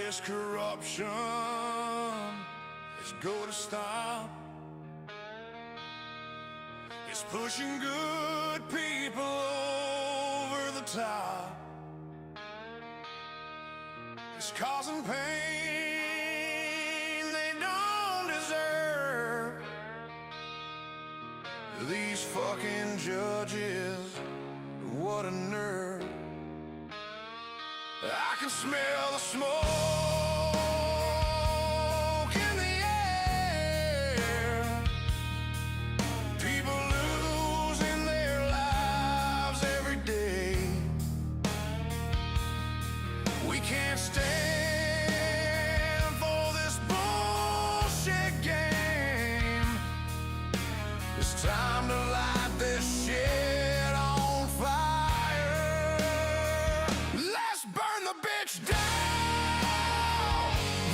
this corruption is going to stop. It's pushing good people over the top. It's causing pain they don't deserve. These fucking judges, what a nerve. I can smell the smoke in the air. People losing their lives every day. We can't stand for this bullshit game. It's time to light this shit on fire. Let's burn the bitch down.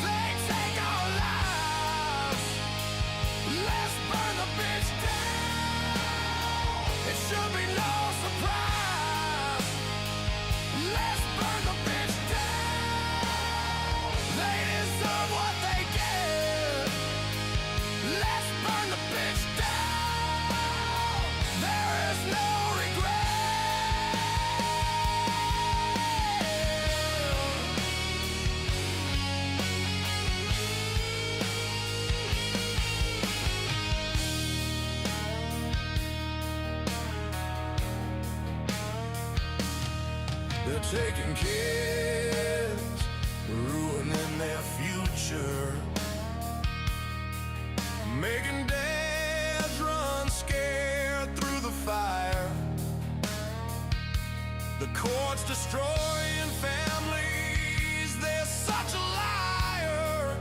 They take our lives. Let's burn the bitch down. It should be no surprise. Let's burn the bitch down. They deserve what they get. Let's burn the bitch down. There is no regret. They're taking kids, ruining their future, making dads run scared through the fire. The courts destroying families, they're such a liar.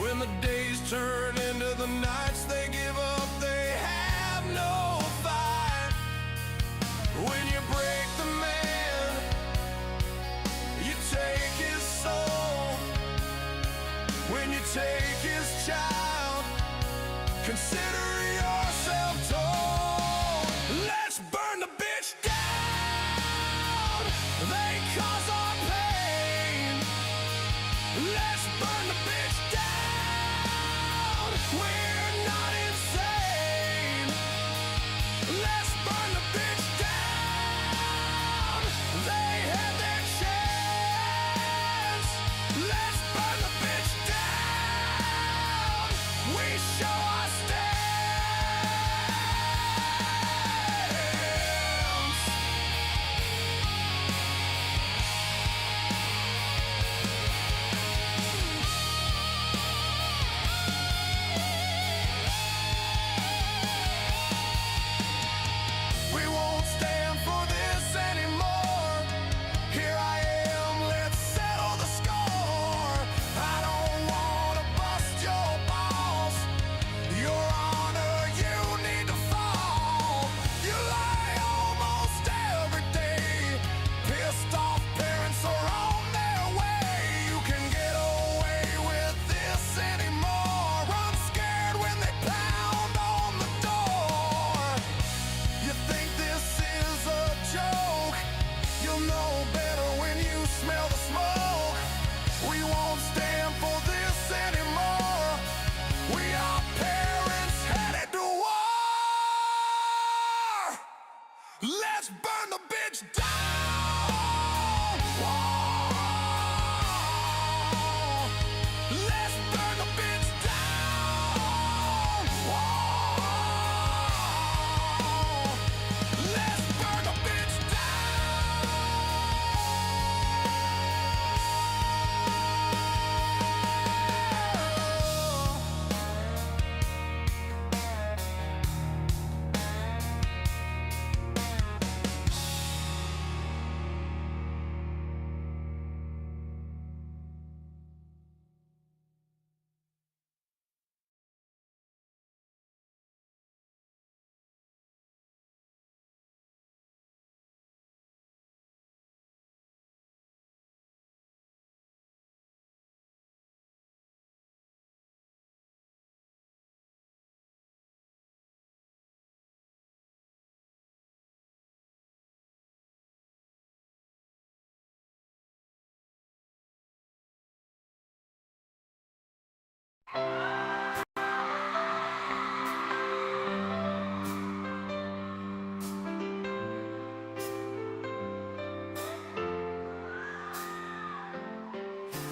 When the days turn into the nights they give up, they have no fight. When you break the man, you take his soul. When you take his child, consider yourself told. Let's burn the bitch down. They cause our pain. Let's burn the bitch down. We're not insane. Let's burn the bitch down. They had their chance. Let's burn the bitch down. We show our stand.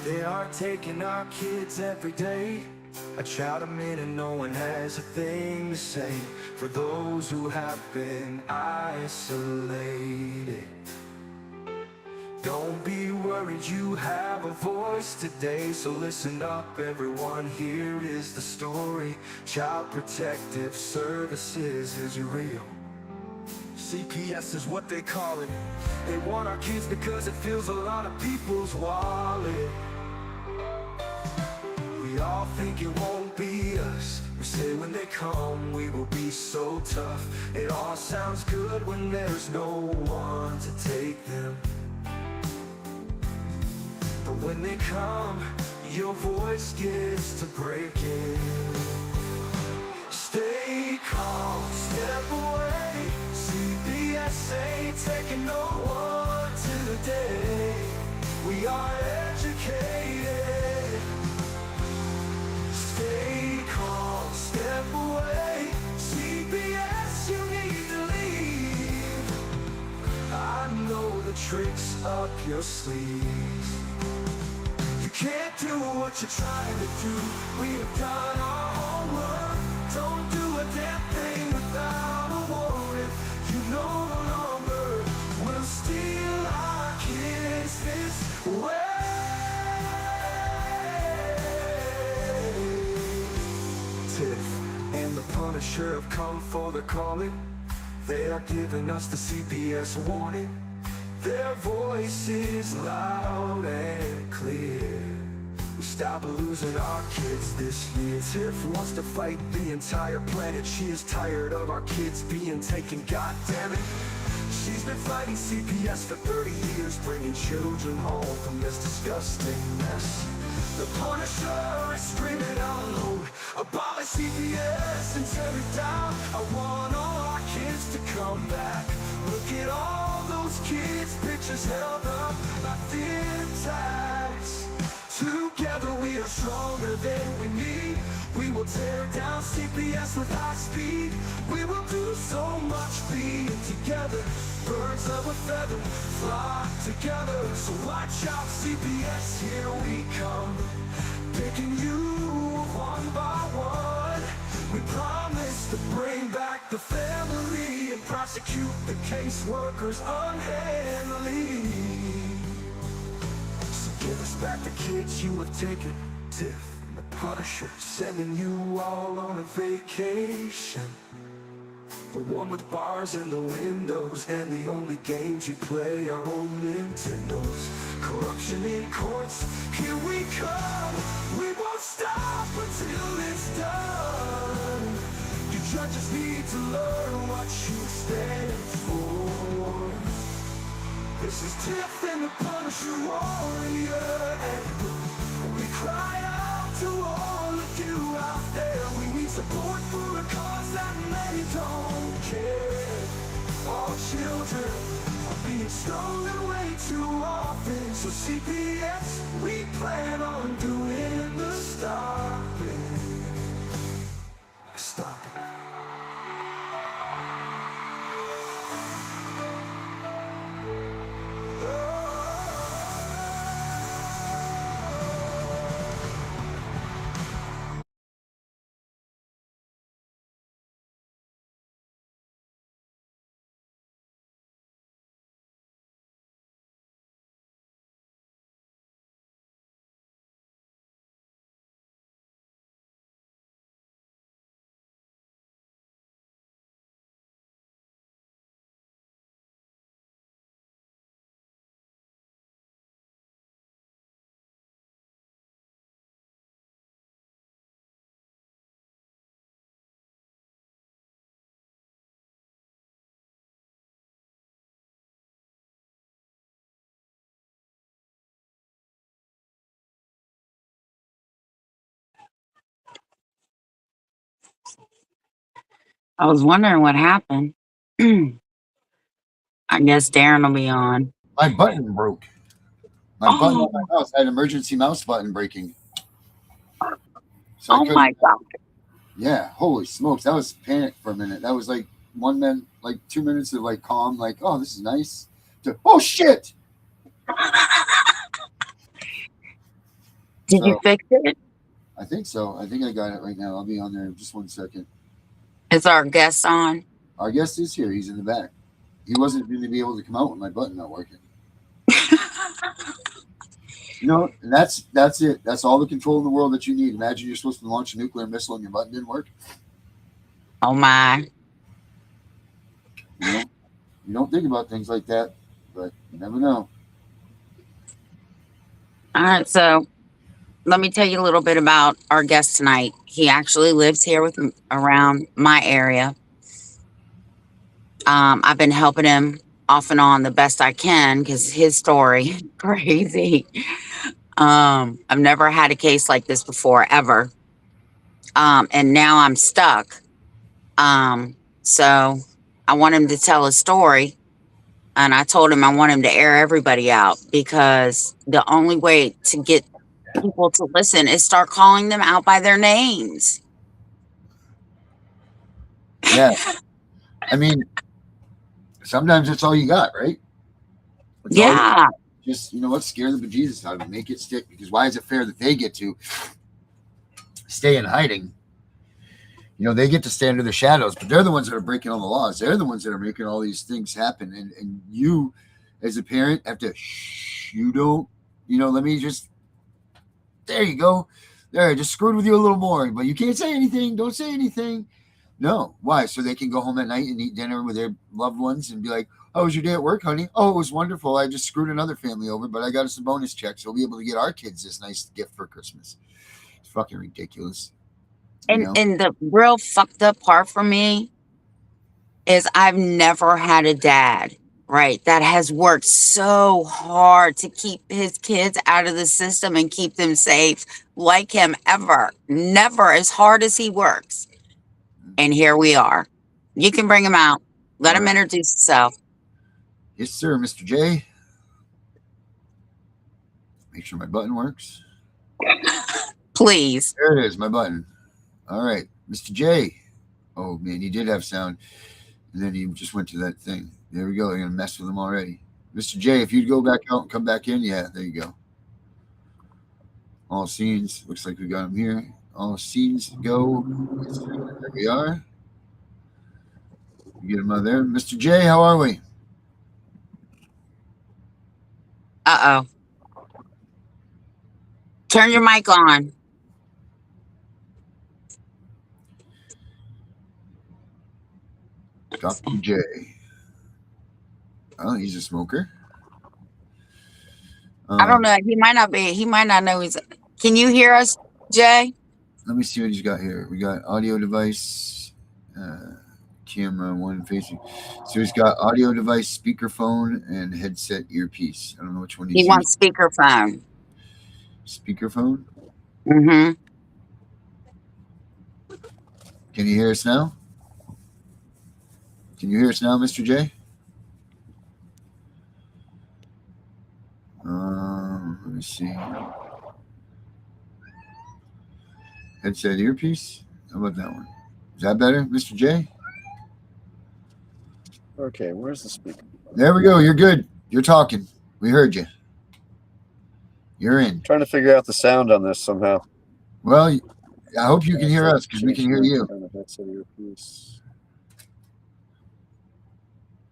They are taking our kids every day. I shout them in and no one has a thing to say. For those who have been isolated, don't be worried, you have a voice today. So listen up everyone, here is the story. Child Protective Services is real. CPS is what they call it. They want our kids because it fills a lot of people's wallet. We all think it won't be us. We say when they come we will be so tough. It all sounds good when there's no one to take them. But when they come, your voice gets to breaking. Stay calm, step away. CPS ain't taking no one today. We are educated. Stay calm, step away. CPS, you need to leave. I know the tricks up your sleeves. You can't do what you're trying to do. We have done our homework. Don't do a damn thing without a warrant. You no longer will steal our kids this way. Tiff and the Punisher have come for the calling. They are giving us the CPS warning. Their voice is loud and clear. We stop losing our kids this year. Tiff wants to fight the entire planet. She is tired of our kids being taken, god damn it. She's been fighting CPS for 30 years, bringing children home from this disgusting mess. The Punisher is screaming out loud, abolish CPS and tear it down. I want all our kids to come back. Look at all those kids' pictures held up like thin tags. Together we are stronger than we need. We will tear down CPS with high speed. We will do so much being together. Birds of a feather flock together. So watch out CPS, here we come. Picking you one by one. We promise to bring back the family and prosecute the caseworkers unhandily. So give us back the kids you have taken. Tiff and the Punisher sending you all on a vacation. The one with bars in the windows and the only games you play are on Nintendos. Corruption in courts, here we come. We won't stop until it's done. You judges need to learn what you stand for. This is Tiff and the Punisher warrior, and we cry out to all of you out there. We need support for a cause that many don't care. All children are being stolen way too often. So CPS, we plan on doing the stopping. Stop it. I was wondering what happened. I guess Darren will be on. My button broke. My button on Oh, my mouse. I had emergency mouse button breaking. So I Oh couldn't. my God. Yeah, holy smokes, that was panic for a minute. That was like 2 minutes of like calm, like, oh, this is nice. To, oh shit. Did you So fix it? I think so. I think I got it right now. I'll be on there just 1 second. Is our guest on? Our guest is here. He's in the back. He wasn't going to be able to come out with my button not working. You know, and that's it. That's all the control in the world that you need. Imagine you're supposed to launch a nuclear missile and your button didn't work. Oh my. You know, you don't think about things like that, but you never know. All right, so let me tell you a little bit about our guest tonight. He actually lives here around my area. I've been helping him off and on the best I can because his story crazy. I've never had a case like this before ever. And now I'm stuck. So I want him to tell a story. And I told him I want him to air everybody out because the only way to get people to listen is start calling them out by their names. Yeah. I mean, sometimes that's all you got, right? That's all Yeah. just, you know what, scare the bejesus out of it, make it stick. Because why is it fair that they get to stay in hiding? You know, they get to stay under the shadows, but they're the ones that are breaking all the laws. They're the ones that are making all these things happen. And you, as a parent, have to, you don't, you know, let me just, there you go. There, I just screwed with you a little more, but you can't say anything. Don't say anything. No. Why? So they can go home at night and eat dinner with their loved ones and be like, "How was your day at work, honey? Oh, it was wonderful. I just screwed another family over, but I got us a bonus check, so we'll be able to get our kids this nice gift for Christmas." It's fucking ridiculous. You know? And the real fucked up part for me is I've never had a dad, right, that has worked so hard to keep his kids out of the system and keep them safe like him ever. Never as hard as he works. And here we are. You can bring him out. Let him introduce himself. Yes, sir, Mr. J. Make sure my button works. Please. There it is, my button. All right, Mr. J. Oh man, he did have sound, and then he just went to that thing. There we go. They're gonna mess with him already. Mr. J, if you'd go back out and come back in, yeah, there you go. All scenes. Looks like we got him here. All scenes go. There we are. Get him out there. Mr. J, how are we? Uh-oh. Turn your mic on. Dr. J. Oh, he's a smoker. I don't know. He might not be. He might not know he's. Can you hear us, Jay? Let me see what he's got here. We got audio device, camera, one facing. So he's got audio device, speakerphone, and headset earpiece. I don't know which one he's He using. wants speakerphone. Speakerphone? Mm-hmm. Can you hear us now? Can you hear us now, Mr. J? Let me see. Headset earpiece? How about that one? Is that better, Mr. J? Okay, where's the speaker? There we go. You're good. You're talking. We heard you. You're in. I'm trying to figure out the sound on this somehow. Well, I hope you can hear us because we can hear you.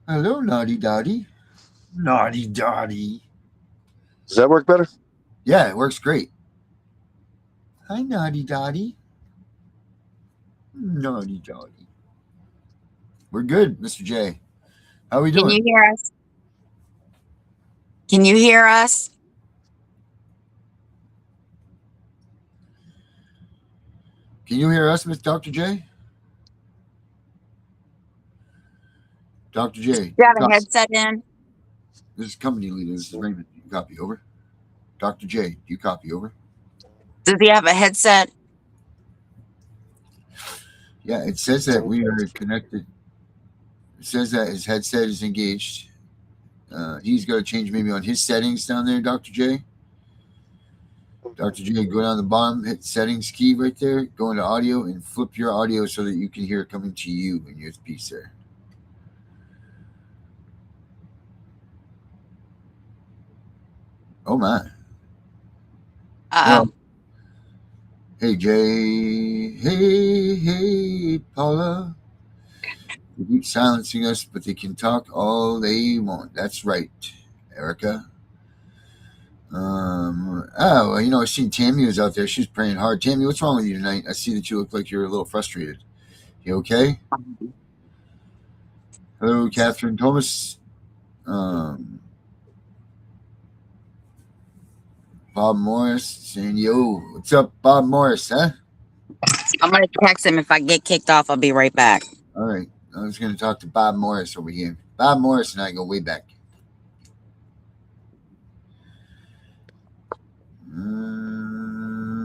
Hello, Naughty Dotty. Naughty Dotty. Does that work better? Yeah, it works great. Hi, Naughty Dotty. Naughty Dotty. We're good, Mr. J. How are we doing? Can you hear us? Can you hear us? Can you hear us, Miss Dr. J? Dr. J. You got a headset in? This is company leader. This is Raymond. You copy, over. Dr. J, you copy, over. Does he have a headset? Yeah, it says that we are connected. It says that his headset is engaged. He's got to change maybe on his settings down there, Dr. J. Dr. J, go down the bottom, hit settings key right there, go into audio, and flip your audio so that you can hear it coming to you in your piece there. Oh my. Uh-oh. Hey, Jay. Hey, Paula. They keep silencing us, but they can talk all they want. That's right, Erica. I seen Tammy was out there. She's praying hard. Tammy, what's wrong with you tonight? I see that you look like you're a little frustrated. You okay? Hello, Catherine Thomas. Bob Morris saying, yo, what's up, Bob Morris, huh? I'm going to text him. If I get kicked off, I'll be right back. All right. I was going to talk to Bob Morris over here. Bob Morris and I go way back.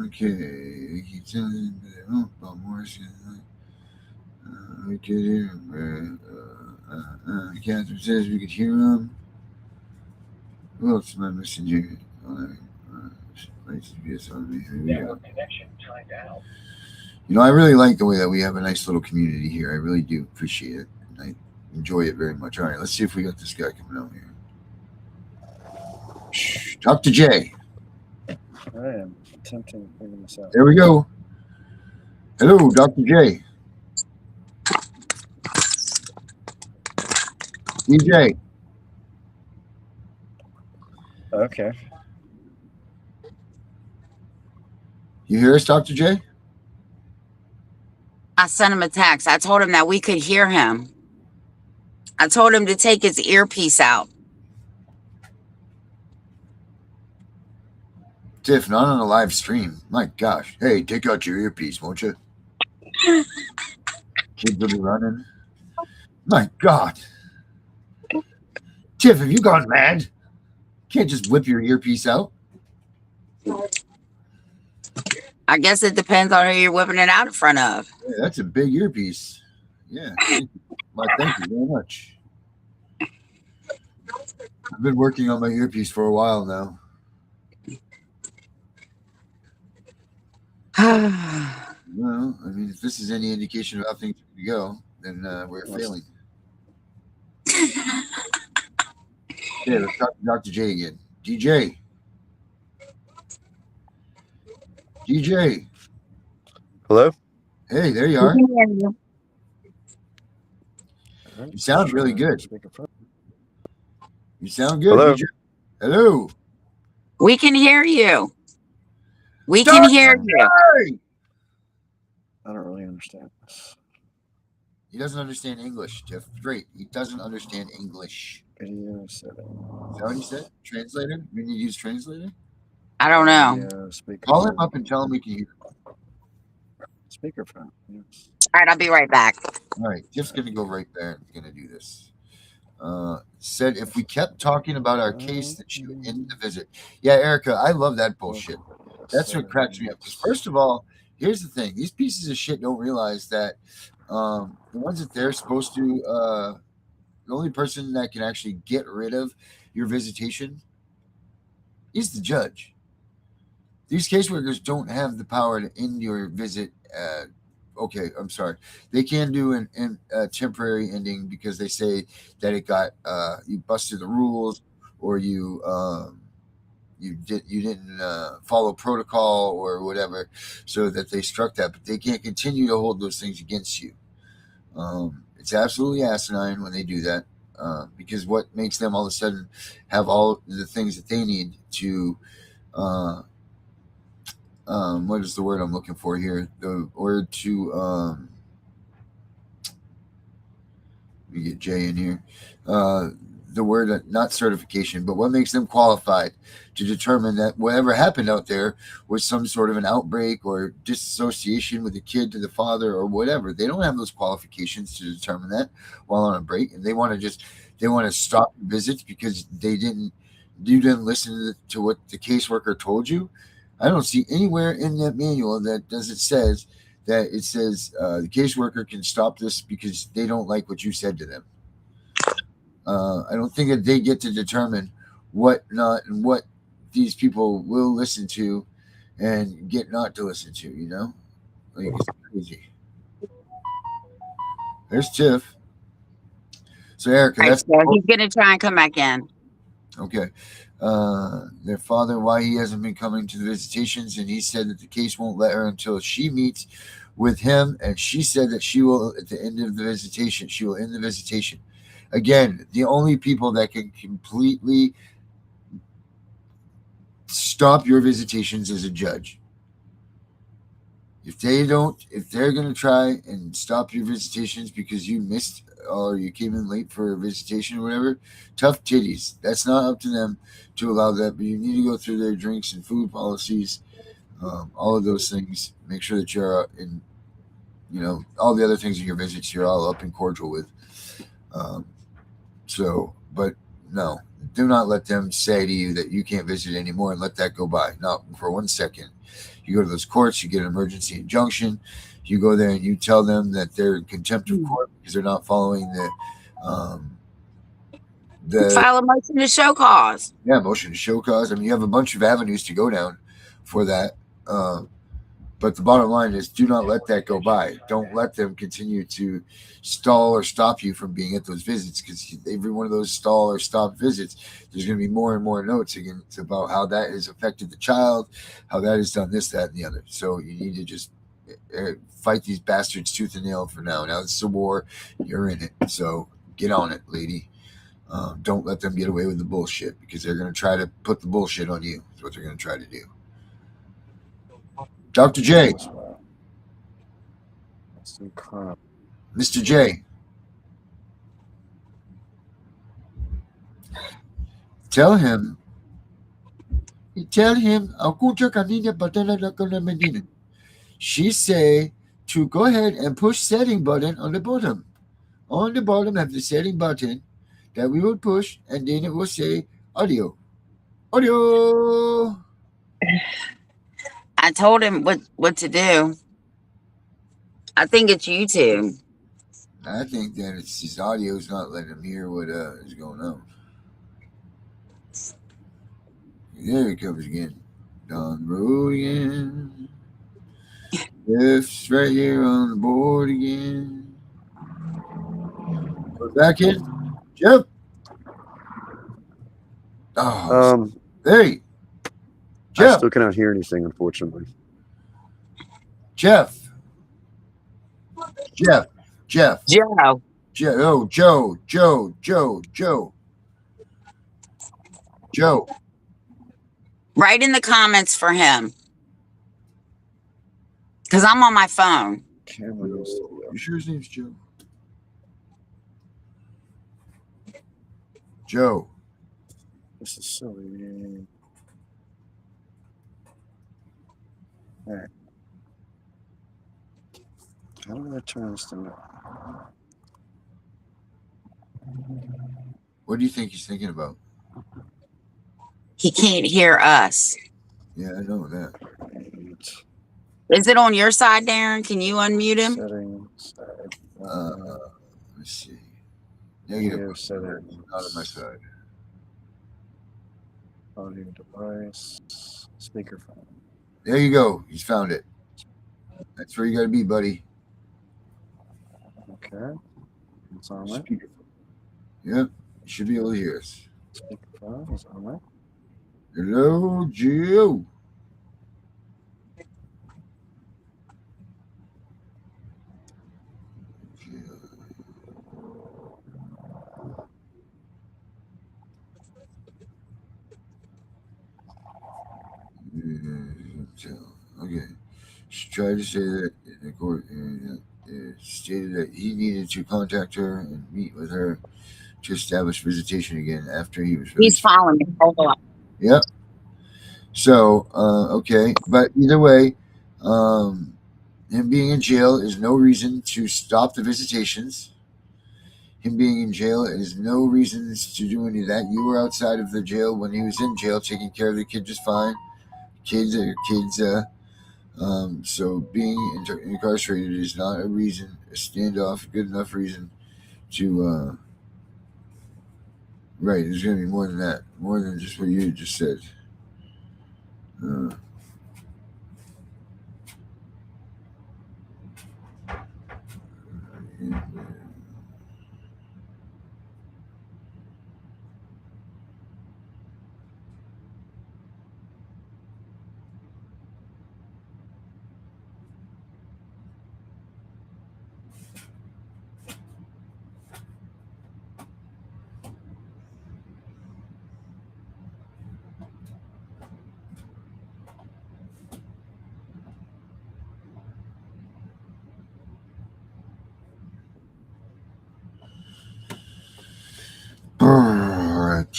Okay. Bob Morris. We could hear him. Catherine says we could hear him. Who else am I missing here? CPS on me. Here we go. Connection timed out. I really like the way that we have a nice little community here. I really do appreciate it. I enjoy it very much. All right, let's see if we got this guy coming out here. Dr. J. I am attempting to figure this out. There we go. Hello, Dr. J. DJ. Okay. You hear us, Dr. J? I sent him a text. I told him that we could hear him. I told him to take his earpiece out. Tiff, not on a live stream. My gosh. Hey, take out your earpiece, won't you? Kids will be running. My God. Tiff, have you gone mad? Can't just whip your earpiece out. I guess it depends on who you're whipping it out in front of. Yeah, that's a big earpiece. Yeah. Thank you very much. I've been working on my earpiece for a while now. Well, I mean, if this is any indication of how things go, then we're failing. Okay, let's talk to Dr. J again. DJ. DJ. Hello? Hey, there you are. You sound really good. You sound good, Hello? DJ. Hello. We can hear you. We can hear you. I don't really understand this. He doesn't understand English, Tiff. Great. He doesn't understand English. Video setting. Is that what he said? Translator? We need to use translator? I don't know. Video, speakerphone. Call him up and tell him we can hear. Speakerphone. Yes. All right, I'll be right back. All right. Tiff's going to go right there and going to do this. Said if we kept talking about our case, that she would end the visit. Yeah, Erica, I love that bullshit. That's what cracks me up. Because first of all, here's the thing. These pieces of shit don't realize that the ones that they're supposed to, the only person that can actually get rid of your visitation is the judge. These caseworkers don't have the power to end your visit. Okay, I'm sorry. They can do a temporary ending because they say that it got you busted the rules or you didn't follow protocol or whatever, so that they struck that. But they can't continue to hold those things against you. It's absolutely asinine when they do that, because what makes them all of a sudden have all the things that they need to what is the word I'm looking for here? The word to let me get Jay in here. The word not certification, but what makes them qualified to determine that whatever happened out there was some sort of an outbreak or disassociation with the kid to the father or whatever. They don't have those qualifications to determine that while on a break, and they want to stop visits because you didn't listen to what the caseworker told you. I don't see anywhere in that manual that says the caseworker can stop this because they don't like what you said to them. I don't think that they get to determine what not and what these people will listen to and get not to listen to, you know? Like, it's crazy. There's Tiff. So, Erica, Right. that's So he's gonna try and come back in. okay. Their father, why he hasn't been coming to the visitations, and he said that the case won't let her until she meets with him, and she said that she will, at the end of the visitation, she will end the visitation. Again, the only people that can completely stop your visitations is a judge. If they're going to try and stop your visitations because you missed or you came in late for a visitation or whatever, tough titties. That's not up to them to allow that, but you need to go through their drinks and food policies, all of those things. Make sure that you're in, all the other things in your visits you're all up and cordial with. But no, do not let them say to you that you can't visit anymore and let that go by. Not for 1 second. You go to those courts, you get an emergency injunction. You go there and you tell them that they're in contempt of court because they're not following the File a motion to show cause. motion to show cause. I mean, you have a bunch of avenues to go down for that. But the bottom line is, do not let that go by. Don't let them continue to stall or stop you from being at those visits, because every one of those stall or stop visits, there's going to be more and more notes again about how that has affected the child, how that has done this, that, and the other. So you need to just fight these bastards tooth and nail for now. Now it's a war. You're in it. So get on it, lady. Don't let them get away with the bullshit, because they're going to try to put the bullshit on you. That's what they're going to try to do. Dr. J. Mr. J. Tell him, she say to go ahead and push setting button on the bottom. On the bottom have the setting button that we will push, and then it will say audio. Audio. I told him what to do. I think it's YouTube. I think that it's his audio is not letting him hear what is going on. There he comes again. Down the road again. Lifts right here on the board again. We're back in. Jeff. Oh, hey. Jeff. I still cannot hear anything, unfortunately. Jeff. Joe. Oh, Joe. Write in the comments for him. Because I'm on my phone. You sure his name's Joe? Joe. This is silly. All right. How do I turn this thing up? What do you think he's thinking about? He can't hear us. Yeah, I know that. Is it on your side, Darren? Can you unmute him? Settings. Let's see. Negative settings. Not on my side. Audio device. Speakerphone. There you go. He's found it. That's where you got to be, buddy. Okay. It's on there. Speakerphone. Yep. You should be able to hear us. Speakerphone is on there. Hello, Joe. Okay. She tried to say that in the court stated that he needed to contact her and meet with her to establish visitation again after he was released. He's following me. Hold on. Yep. So, okay. But either way, him being in jail is no reason to stop the visitations. Him being in jail is no reason to do any of that. You were outside of the jail when he was in jail, taking care of the kid just fine. Kids are kids. So being incarcerated is not a reason, a standoff, good enough reason to. Right, there's going to be more than that, more than just what you just said.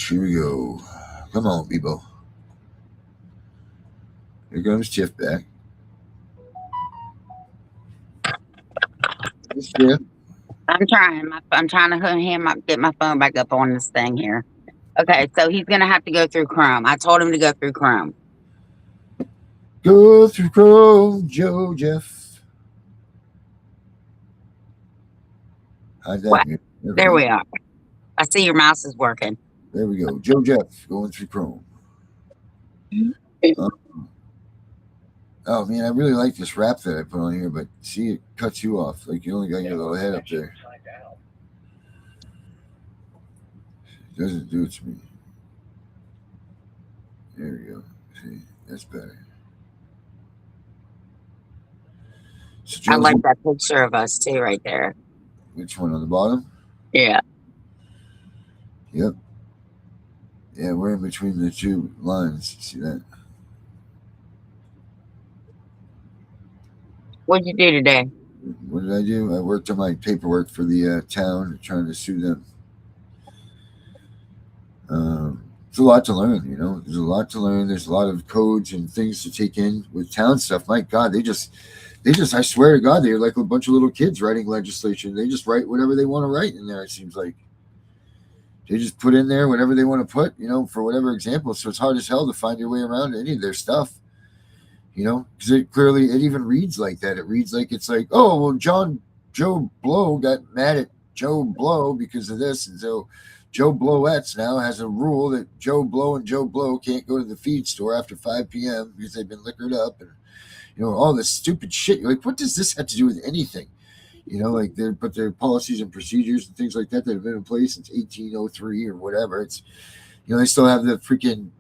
Here we go. Come on, people. Here comes Tiff back. It's Tiff. I'm trying. I'm trying to get my phone back up on this thing here. Okay, so he's gonna have to go through Chrome. I told him to go through Chrome. Go through Chrome, Joe Jeff. How's that? What? There we we are. I see your mouse is working. There we go. Joe Jeff going through Chrome. Oh man, I really like this wrap that I put on here, but see, it cuts you off. Like you only got your little head up there. It doesn't do it to me. There we go. See, that's better. So I Joe's like that picture of us too, right there. Which one on the bottom? Yeah. Yep. Yeah, we're in between the two lines. See that? What'd you do today? What did I do? I worked on my paperwork for the town, trying to sue them. It's a lot to learn, you know. There's a lot to learn. There's a lot of codes and things to take in with town stuff. My God, they just, I swear to God, they're like a bunch of little kids writing legislation. They just write whatever they want to write in there, it seems like. They just put in there whatever they want to put, you know, for whatever example. So it's hard as hell to find your way around any of their stuff, you know, because it even reads like that. It reads like it's like, oh, well, Joe Blow got mad at Joe Blow because of this. And so Joe Blowettes now has a rule that Joe Blow and Joe Blow can't go to the feed store after 5 p.m. because they've been liquored up and, you know, all this stupid shit. You're like, what does this have to do with anything? You know, like their policies and procedures and things like that have been in place since 1803 or whatever. It's, you know, they still have the freaking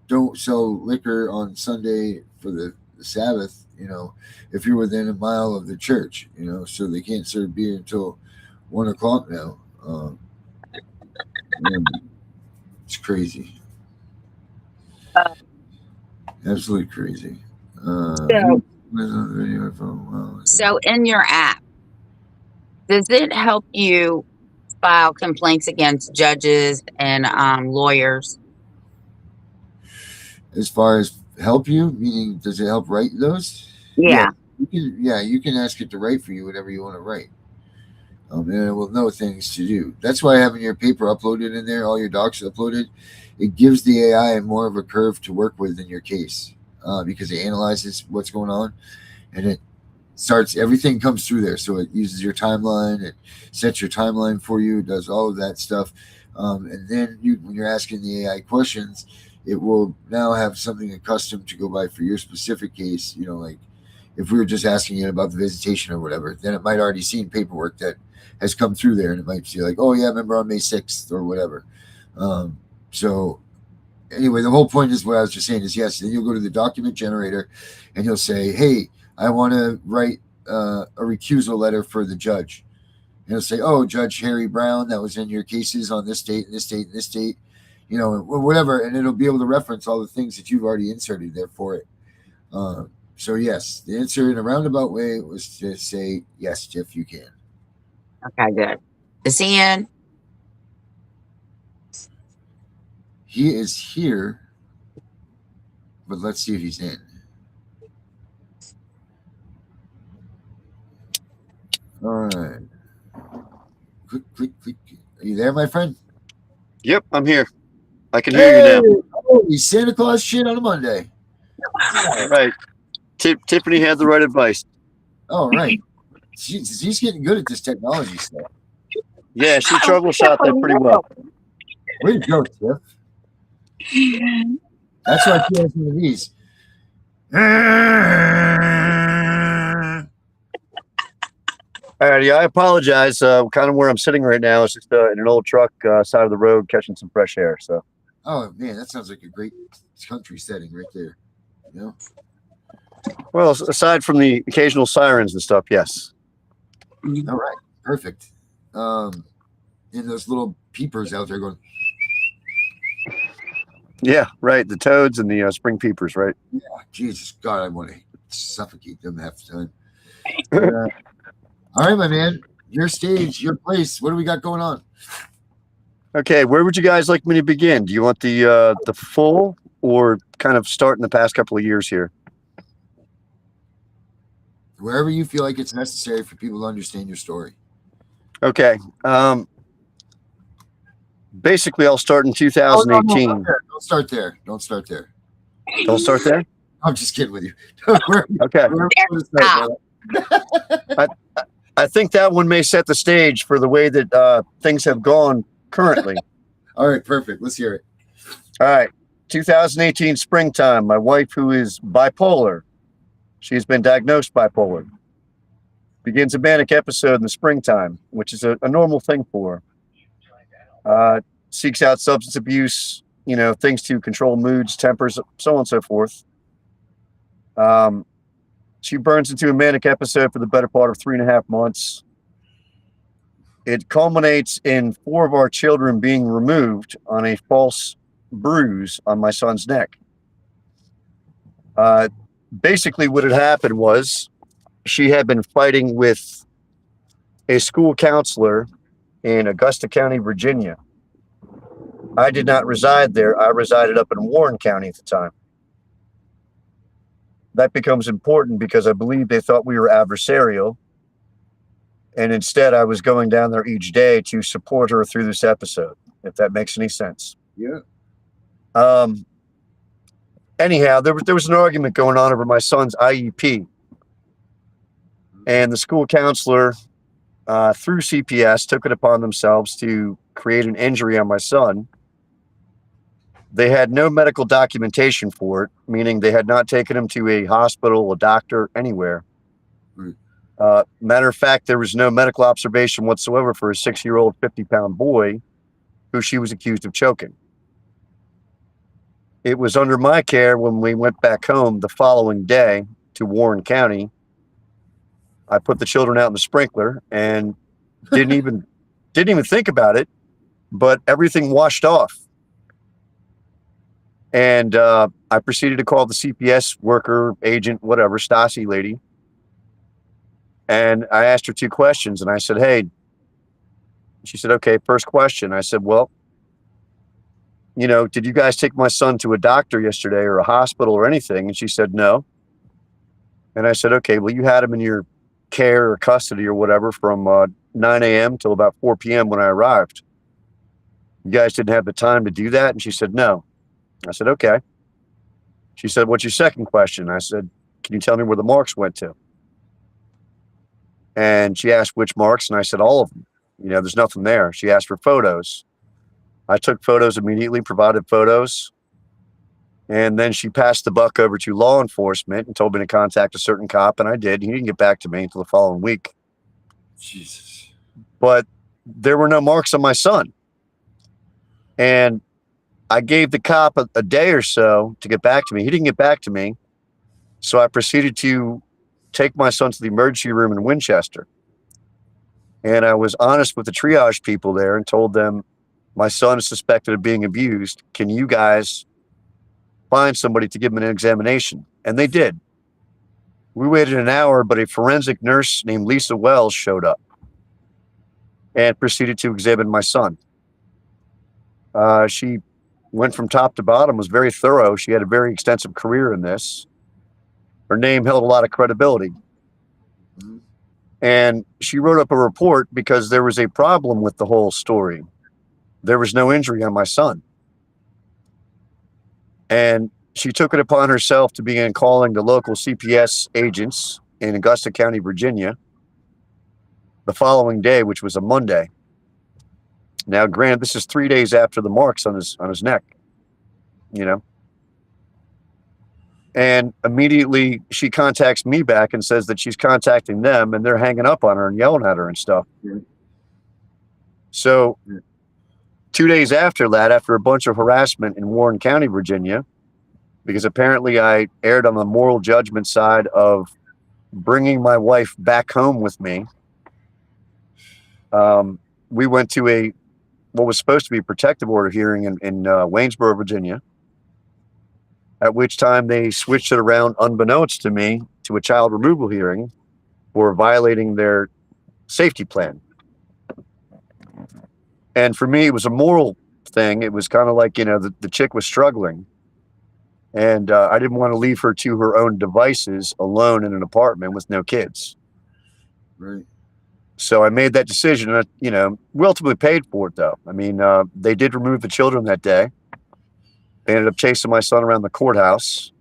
don't sell liquor on Sunday for the Sabbath, you know, if you're within a mile of the church, you know, so they can't serve beer until 1 o'clock now. It's crazy. Absolutely crazy. So in your app, does it help you file complaints against judges and lawyers? As far as help you, meaning does it help write those? Yeah. You can ask it to write for you whatever you want to write. And it will know things to do. That's why having your paper uploaded in there, all your docs uploaded, it gives the AI more of a curve to work with in your case because it analyzes what's going on and it starts, everything comes through there. So it uses your timeline, it sets your timeline for you, it does all of that stuff. And then when you're asking the AI questions, it will now have something accustomed to go by for your specific case. You know, like if we were just asking it about the visitation or whatever, then it might already seen paperwork that has come through there and it might see like, oh yeah, I remember on May 6th or whatever. So anyway, the whole point is what I was just saying is yes, then you'll go to the document generator and you'll say, hey, I want to write a recusal letter for the judge. And it'll say, oh, Judge Harry Brown, that was in your cases on this date and this date and this date, you know, whatever. And it'll be able to reference all the things that you've already inserted there for it. So yes, the answer in a roundabout way was to say, yes, Tiff, you can. Okay, good. Is he in? He is here, but let's see if he's in. All right. Click, click, click. Are you there, my friend? Yep, I'm here. I can hear you now. Holy Santa Claus shit on a Monday. All right. Tiffany had the right advice. Oh, right. He's getting good at this technology stuff. Yeah, she troubleshot that pretty well. Way to go, Tiff. That's why she has one of these. All right, yeah, I apologize. Kind of where I'm sitting right now is just in an old truck side of the road catching some fresh air. So. Oh man, that sounds like a great country setting right there. You know. Well, aside from the occasional sirens and stuff, yes. All right, perfect. And those little peepers out there going. Yeah, right. The toads and the spring peepers, right? Yeah, Jesus God, I want to suffocate them half the time. All right, my man, your stage, your place. What do we got going on? Okay, where would you guys like me to begin? Do you want the full or kind of start in the past couple of years here? Wherever you feel like it's necessary for people to understand your story. Okay. Basically, I'll start in 2018. Don't start there. Don't start there. Don't start there? I'm just kidding with you. Okay. Stop. I think that one may set the stage for the way that things have gone currently. All right, perfect. Let's hear it. All right. 2018 springtime. My wife, who is bipolar, she's been diagnosed bipolar, begins a manic episode in the springtime, which is a normal thing for her. Seeks out substance abuse, things to control moods, tempers, so on and so forth. She burns into a manic episode for the better part of 3.5 months. It culminates in 4 of our children being removed on a false bruise on my son's neck. Basically, what had happened was she had been fighting with a school counselor in Augusta County, Virginia. I did not reside there. I resided up in Warren County at the time. That becomes important because I believe they thought we were adversarial. And instead, I was going down there each day to support her through this episode, if that makes any sense. Yeah. Anyhow, there was an argument going on over my son's IEP. And the school counselor, through CPS, took it upon themselves to create an injury on my son. They had no medical documentation for it, meaning they had not taken him to a hospital, a doctor, anywhere. Matter of fact, there was no medical observation whatsoever for a 6-year-old, 50-pound boy who she was accused of choking. It was under my care when we went back home the following day to Warren County. I put the children out in the sprinkler and didn't even think about it, but everything washed off. And I proceeded to call the CPS worker, agent, whatever, Stasi lady. And I asked her 2 questions. And I said, hey, she said, okay, first question. I said, well, did you guys take my son to a doctor yesterday or a hospital or anything? And she said, no. And I said, okay, well, you had him in your care or custody or whatever from 9 a.m. till about 4 p.m. when I arrived. You guys didn't have the time to do that? And she said, no. I said, okay. She said, what's your second question? I said, can you tell me where the marks went to? And she asked which marks, and I said, all of them. There's nothing there. She asked for photos. I took photos immediately, provided photos. And then she passed the buck over to law enforcement and told me to contact a certain cop, and I did. He didn't get back to me until the following week. Jesus. But there were no marks on my son. And I gave the cop a day or so to get back to me. He didn't get back to me. So I proceeded to take my son to the emergency room in Winchester. And I was honest with the triage people there and told them, my son is suspected of being abused. Can you guys find somebody to give him an examination? And they did. We waited an hour, but a forensic nurse named Lisa Wells showed up and proceeded to examine my son. She went from top to bottom, was very thorough. She had a very extensive career in this. Her name held a lot of credibility. And she wrote up a report because there was a problem with the whole story. There was no injury on my son. And she took it upon herself to begin calling the local CPS agents in Augusta County, Virginia, the following day, which was a Monday. Now, granted, this is 3 days after the marks on his neck, And immediately she contacts me back and says that she's contacting them and they're hanging up on her and yelling at her and stuff. Yeah. So 2 days after that, after a bunch of harassment in Warren County, Virginia, because apparently I erred on the moral judgment side of bringing my wife back home with me, we went to what was supposed to be a protective order hearing in Waynesboro, Virginia, at which time they switched it around unbeknownst to me to a child removal hearing for violating their safety plan. And for me, it was a moral thing. It was kind of like, the chick was struggling. And I didn't want to leave her to her own devices alone in an apartment with no kids. Right. So I made that decision. And, we ultimately paid for it, though. I mean, they did remove the children that day. They ended up chasing my son around the courthouse.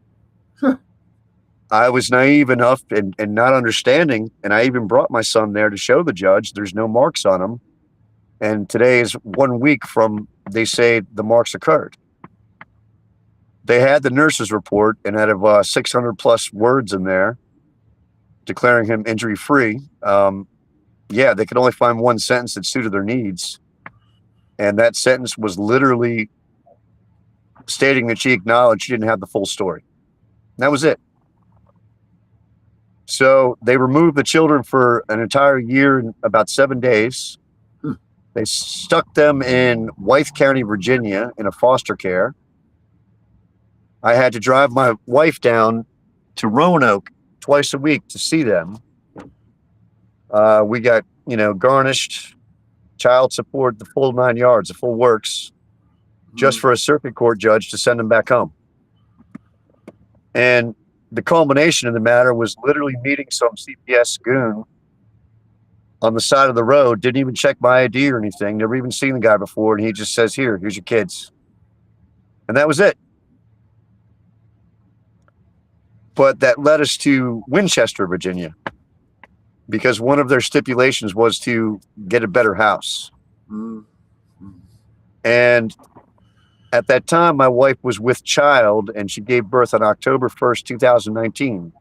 I was naive enough and not understanding. And I even brought my son there to show the judge there's no marks on him. And today is 1 week from they say the marks occurred. They had the nurse's report, and out of 600 plus words in there declaring him injury free, they could only find one sentence that suited their needs. And that sentence was literally stating that she acknowledged she didn't have the full story. And that was it. So they removed the children for an entire year and about 7 days. They stuck them in Wythe County, Virginia, in a foster care. I had to drive my wife down to Roanoke twice a week to see them. We got, garnished, child support, the full 9 yards, the full works, just for a circuit court judge to send them back home. And the culmination of the matter was literally meeting some CPS goon on the side of the road, didn't even check my ID or anything, never even seen the guy before, and he just says, here's your kids. And that was it. But that led us to Winchester, Virginia, because one of their stipulations was to get a better house. And at that time, my wife was with child, and she gave birth on October 1st, 2019.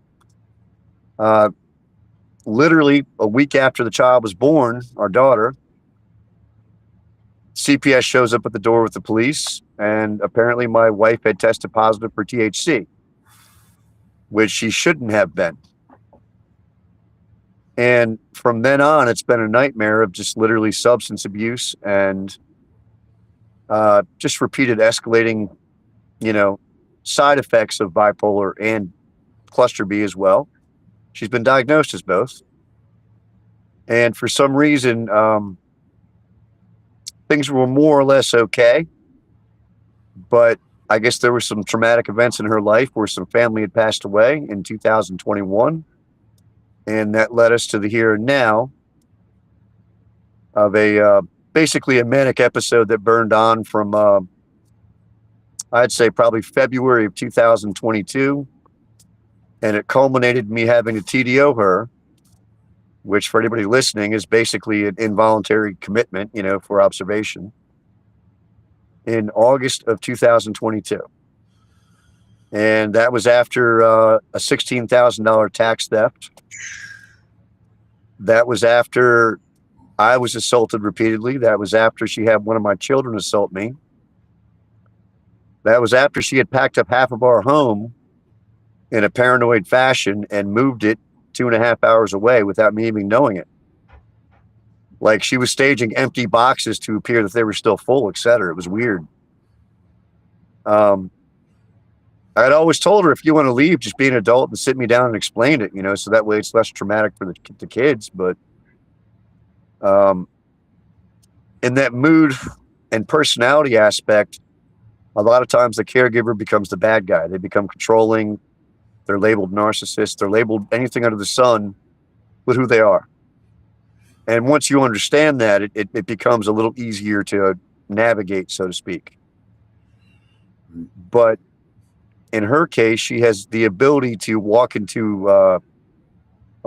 Literally a week after the child was born, our daughter, CPS shows up at the door with the police, and apparently my wife had tested positive for THC, which she shouldn't have been. And from then on, it's been a nightmare of just literally substance abuse and just repeated escalating, side effects of bipolar and cluster B as well. She's been diagnosed as both. And for some reason, things were more or less okay. But I guess there were some traumatic events in her life where some family had passed away in 2021. And that led us to the here and now of basically a manic episode that burned on from, I'd say probably February of 2022. And it culminated in me having to TDO her, which for anybody listening is basically an involuntary commitment, for observation, in August of 2022. And that was after a $16,000 tax theft. That was after I was assaulted repeatedly. That was after she had one of my children assault me. That was after she had packed up half of our home in a paranoid fashion and moved it 2.5 hours away without me even knowing it. Like she was staging empty boxes to appear that they were still full, etc. It was weird. I'd always told her, if you want to leave, just be an adult and sit me down and explain it, so that way it's less traumatic for the kids. But in that mood and personality aspect, a lot of times the caregiver becomes the bad guy. They become controlling. They're labeled narcissists. They're labeled anything under the sun with who they are. And once you understand that, it becomes a little easier to navigate, so to speak. But in her case, she has the ability to walk into a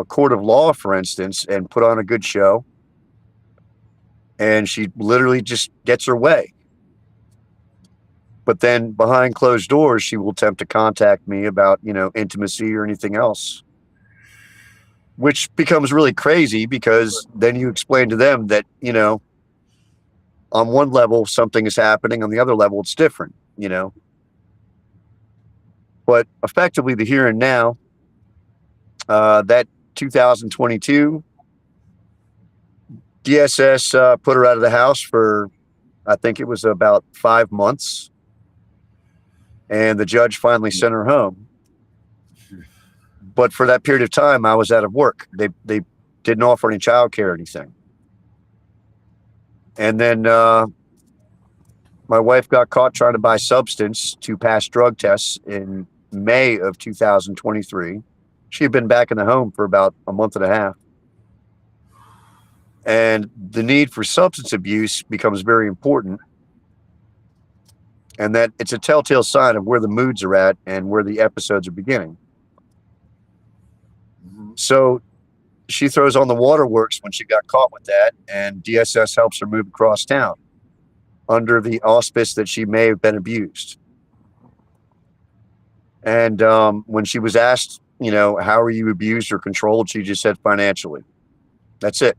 court of law, for instance, and put on a good show. And she literally just gets her way. But then behind closed doors, she will attempt to contact me about, intimacy or anything else, which becomes really crazy because then you explain to them that, on one level, something is happening. On the other level, it's different, But effectively, the here and now, that 2022, DSS put her out of the house for, I think it was about 5 months. And the judge finally sent her home. But for that period of time, I was out of work. They didn't offer any childcare or anything. And then my wife got caught trying to buy substance to pass drug tests in May of 2023. She had been back in the home for about a month and a half. And the need for substance abuse becomes very important. And that it's a telltale sign of where the moods are at and where the episodes are beginning. So she throws on the waterworks when she got caught with that, and DSS helps her move across town under the auspice that she may have been abused. And when she was asked, you know, how are you abused or controlled, she just said financially. That's it.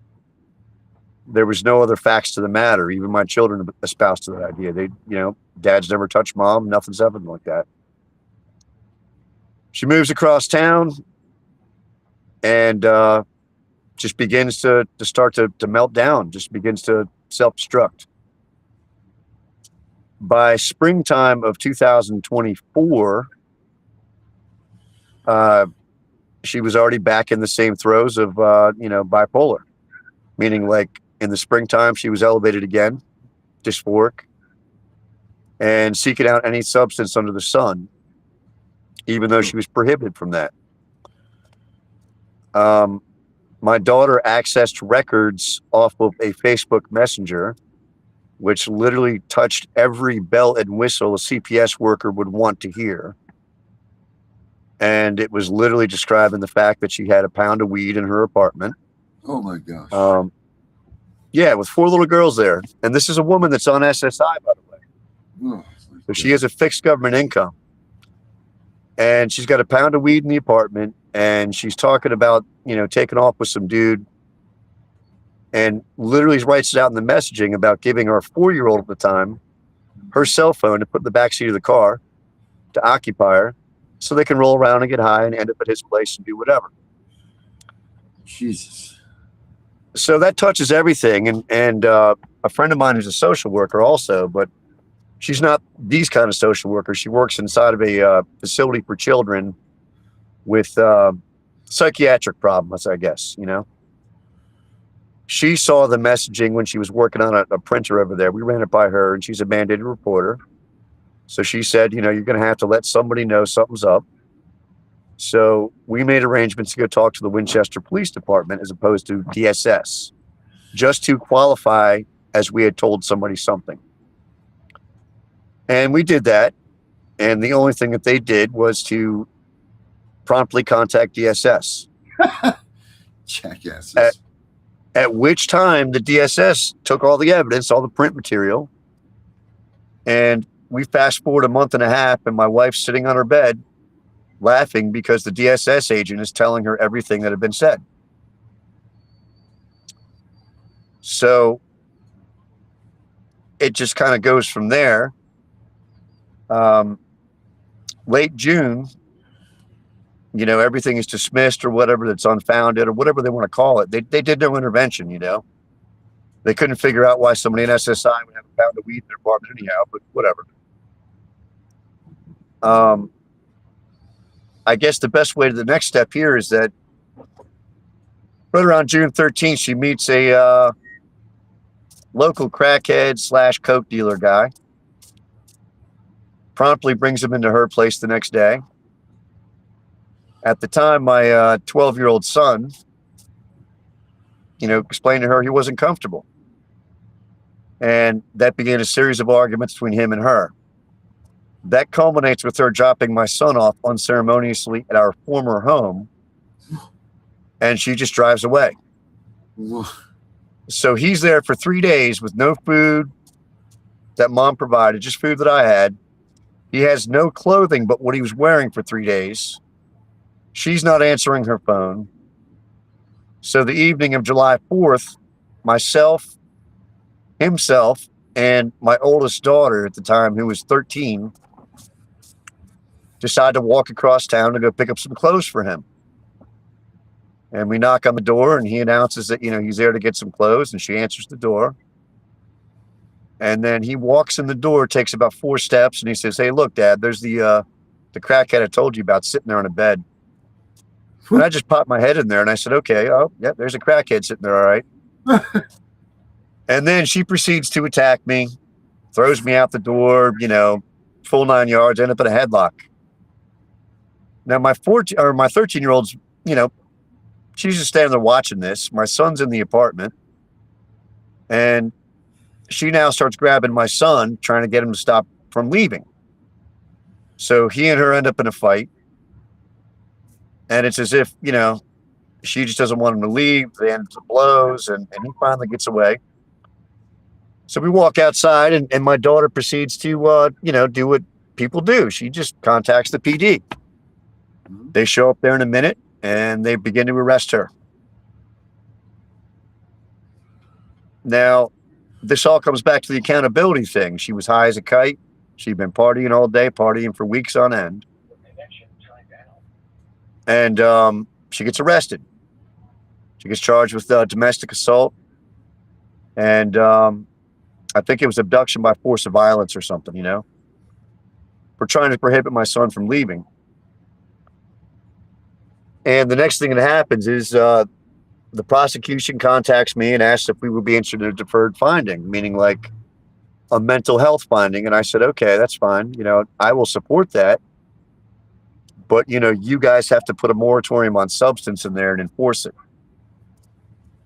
There was no other facts to the matter. Even my children espoused to that idea. They, you know, dad's never touched mom. Nothing's happened like that. She moves across town and just begins to start to melt down, just begins to self-destruct. By springtime of 2024, she was already back in the same throes of, you know, bipolar, meaning like in the springtime, she was elevated again, dysphoric, and seeking out any substance under the sun, even though she was prohibited from that. My daughter accessed records off of a Facebook Messenger, which literally touched every bell and whistle a CPS worker would want to hear. And it was literally describing the fact that she had a pound of weed in her apartment. Oh my gosh. Yeah, with 4 little girls there. And this is a woman that's on SSI, by the way. Oh, So she has a fixed government income. And she's got a pound of weed in the apartment. And she's talking about, you know, taking off with some dude. And literally writes it out in the messaging about giving our 4-year-old at the time her cell phone to put in the backseat of the car to occupy her so they can roll around and get high and end up at his place and do whatever. Jesus. So that touches everything. And a friend of mine who's a social worker also, but she's not these kind of social workers. She works inside of a facility for children with psychiatric problems, I guess, you know. She saw the messaging when she was working on a printer over there. We ran it by her, and she's a mandated reporter. So she said, you know, you're going to have to let somebody know something's up. So we made arrangements to go talk to the Winchester Police Department as opposed to DSS, just to qualify as we had told somebody something. And we did that. And the only thing that they did was to promptly contact DSS. Jackasses. At which time the DSS took all the evidence, all the print material, and we fast forward a month and a half, and my wife's sitting on her bed laughing because the DSS agent is telling her everything that had been said. So it just kind of goes from there. Late June, you know, everything is dismissed or whatever, that's unfounded or whatever they want to call it. They did no intervention, you know. They couldn't figure out why somebody in SSI would have a pound of weed in their apartment anyhow, but whatever. I guess the best way to the next step here is that right around June 13th, she meets a local crackhead / coke dealer guy. Promptly brings him into her place the next day. At the time, my 12-year-old son, you know, explained to her he wasn't comfortable. And that began a series of arguments between him and her. That culminates with her dropping my son off unceremoniously at our former home. And she just drives away. So he's there for 3 days with no food that mom provided, just food that I had. He has no clothing but what he was wearing for 3 days. She's not answering her phone. So the evening of July 4th, myself, himself, and my oldest daughter at the time, who was 13, decide to walk across town to go pick up some clothes for him. And we knock on the door, and he announces that, you know, he's there to get some clothes, and she answers the door. And then he walks in the door, takes about 4 steps, and he says, "Hey, look, Dad, there's the crackhead I told you about sitting there on a bed." And I just popped my head in there, and I said, "Okay, oh, yeah, there's a crackhead sitting there, all right." And then she proceeds to attack me, throws me out the door, full 9 yards, end up in a headlock. Now my 13-year-old's, she's just standing there watching this. My son's in the apartment, and she now starts grabbing my son, trying to get him to stop from leaving. So he and her end up in a fight, and it's as if, she just doesn't want him to leave. They end up blows, and he finally gets away. So we walk outside, and my daughter proceeds to, do what people do. She just contacts the PD. They show up there in a minute, and they begin to arrest her. Now, this all comes back to the accountability thing. She was high as a kite. She'd been partying all day, partying for weeks on end. And she gets arrested. She gets charged with domestic assault. And I think it was abduction by force of violence or something, for trying to prohibit my son from leaving. And the next thing that happens is the prosecution contacts me and asks if we would be interested in a deferred finding, meaning like a mental health finding. And I said, okay, that's fine. I will support that. But, you guys have to put a moratorium on substance in there and enforce it.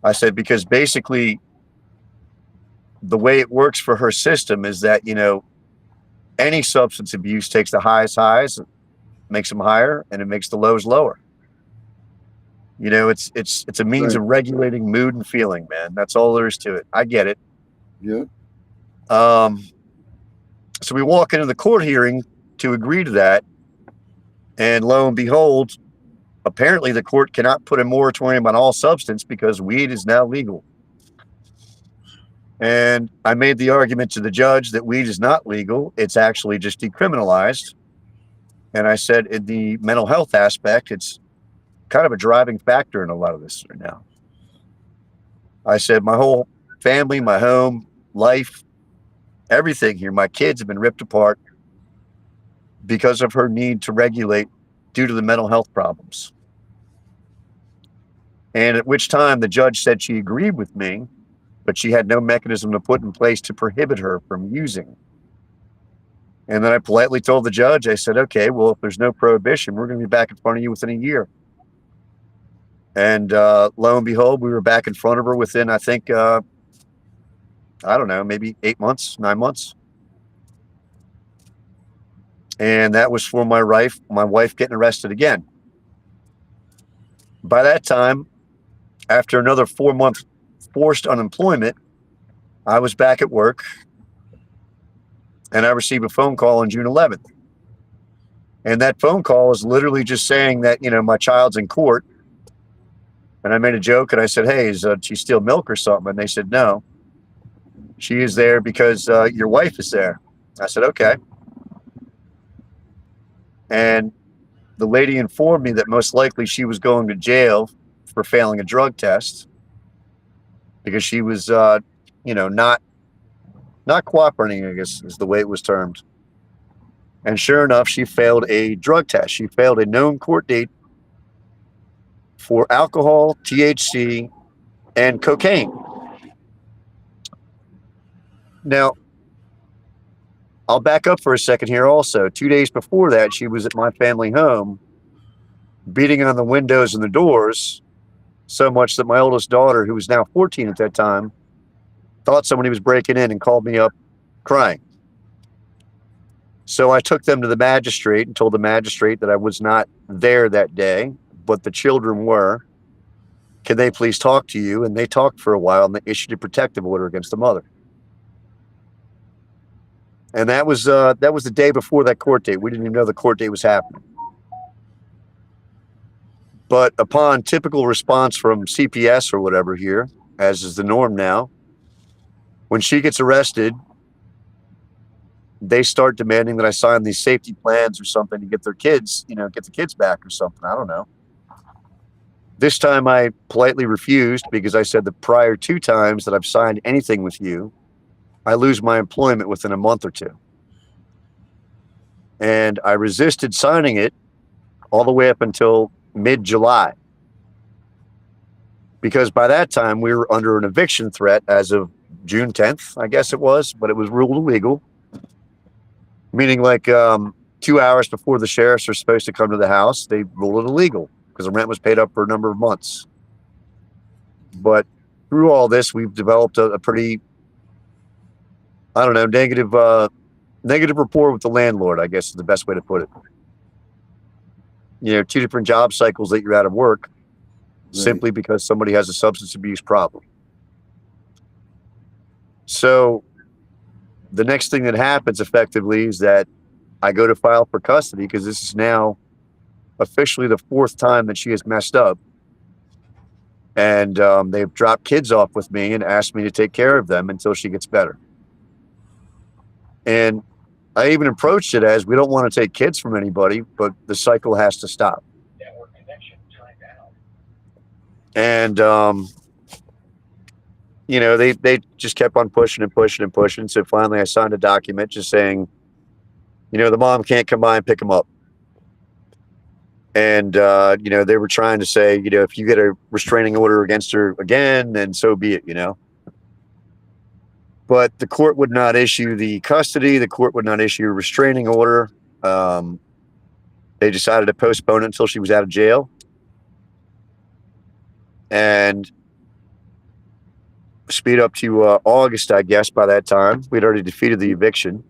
I said, because basically the way it works for her system is that, any substance abuse takes the highest highs, makes them higher, and it makes the lows lower. It's a means of regulating mood and feeling, man. That's all there is to it. I get it. Yeah. So we walk into the court hearing to agree to that. And lo and behold, apparently the court cannot put a moratorium on all substance because weed is now legal. And I made the argument to the judge that weed is not legal. It's actually just decriminalized. And I said in the mental health aspect, it's kind of a driving factor in a lot of this right now. I said my whole family, my home, life, everything here, my kids have been ripped apart because of her need to regulate due to the mental health problems. And at which time the judge said she agreed with me, but she had no mechanism to put in place to prohibit her from using. And then I politely told the judge, I said, okay, well, if there's no prohibition, we're going to be back in front of you within a year. And lo and behold, we were back in front of her within, I think, I don't know, maybe 8 months, 9 months. And that was for my wife getting arrested again. By that time, after another 4 months forced unemployment, I was back at work, and I received a phone call on June 11th. And that phone call is literally just saying that, my child's in court. And I made a joke and I said, hey, is she steal milk or something? And they said, no, she is there because your wife is there. I said, okay. And the lady informed me that most likely she was going to jail for failing a drug test because she was, not cooperating, I guess is the way it was termed. And sure enough, she failed a drug test. She failed a known court date for alcohol, THC, and cocaine. Now, I'll back up for a second here also. 2 days before that, she was at my family home beating on the windows and the doors so much that my oldest daughter, who was now 14 at that time, thought somebody was breaking in and called me up crying. So I took them to the magistrate and told the magistrate that I was not there that day, but the children were. Can they please talk to you? And they talked for a while and they issued a protective order against the mother. And that was the day before that court date. We didn't even know the court date was happening. But upon typical response from CPS or whatever here, as is the norm now, when she gets arrested, they start demanding that I sign these safety plans or something to get their kids, get the kids back or something. I don't know. This time I politely refused because I said the prior 2 times that I've signed anything with you, I lose my employment within a month or 2. And I resisted signing it all the way up until mid-July. Because by that time we were under an eviction threat as of June 10th, I guess it was, but it was ruled illegal. Meaning like 2 hours before the sheriffs are supposed to come to the house, they ruled it illegal because the rent was paid up for a number of months. But through all this, we've developed a pretty, I don't know, negative rapport with the landlord, I guess is the best way to put it. You know, 2 different job cycles that you're out of work simply because somebody has a substance abuse problem. So the next thing that happens effectively is that I go to file for custody because this is now officially the 4th time that she has messed up. And they've dropped kids off with me and asked me to take care of them until she gets better. And I even approached it as we don't want to take kids from anybody, but the cycle has to stop. And, you know, they just kept on pushing and pushing and pushing. So finally I signed a document just saying, you know, the mom can't come by and pick them up. And, you know, they were trying to say, you know, if you get a restraining order against her again, then so be it, you know. But the court would not issue the custody. The court would not issue a restraining order. They decided to postpone it until she was out of jail. And speed up to August, I guess, by that time. We'd already defeated the eviction.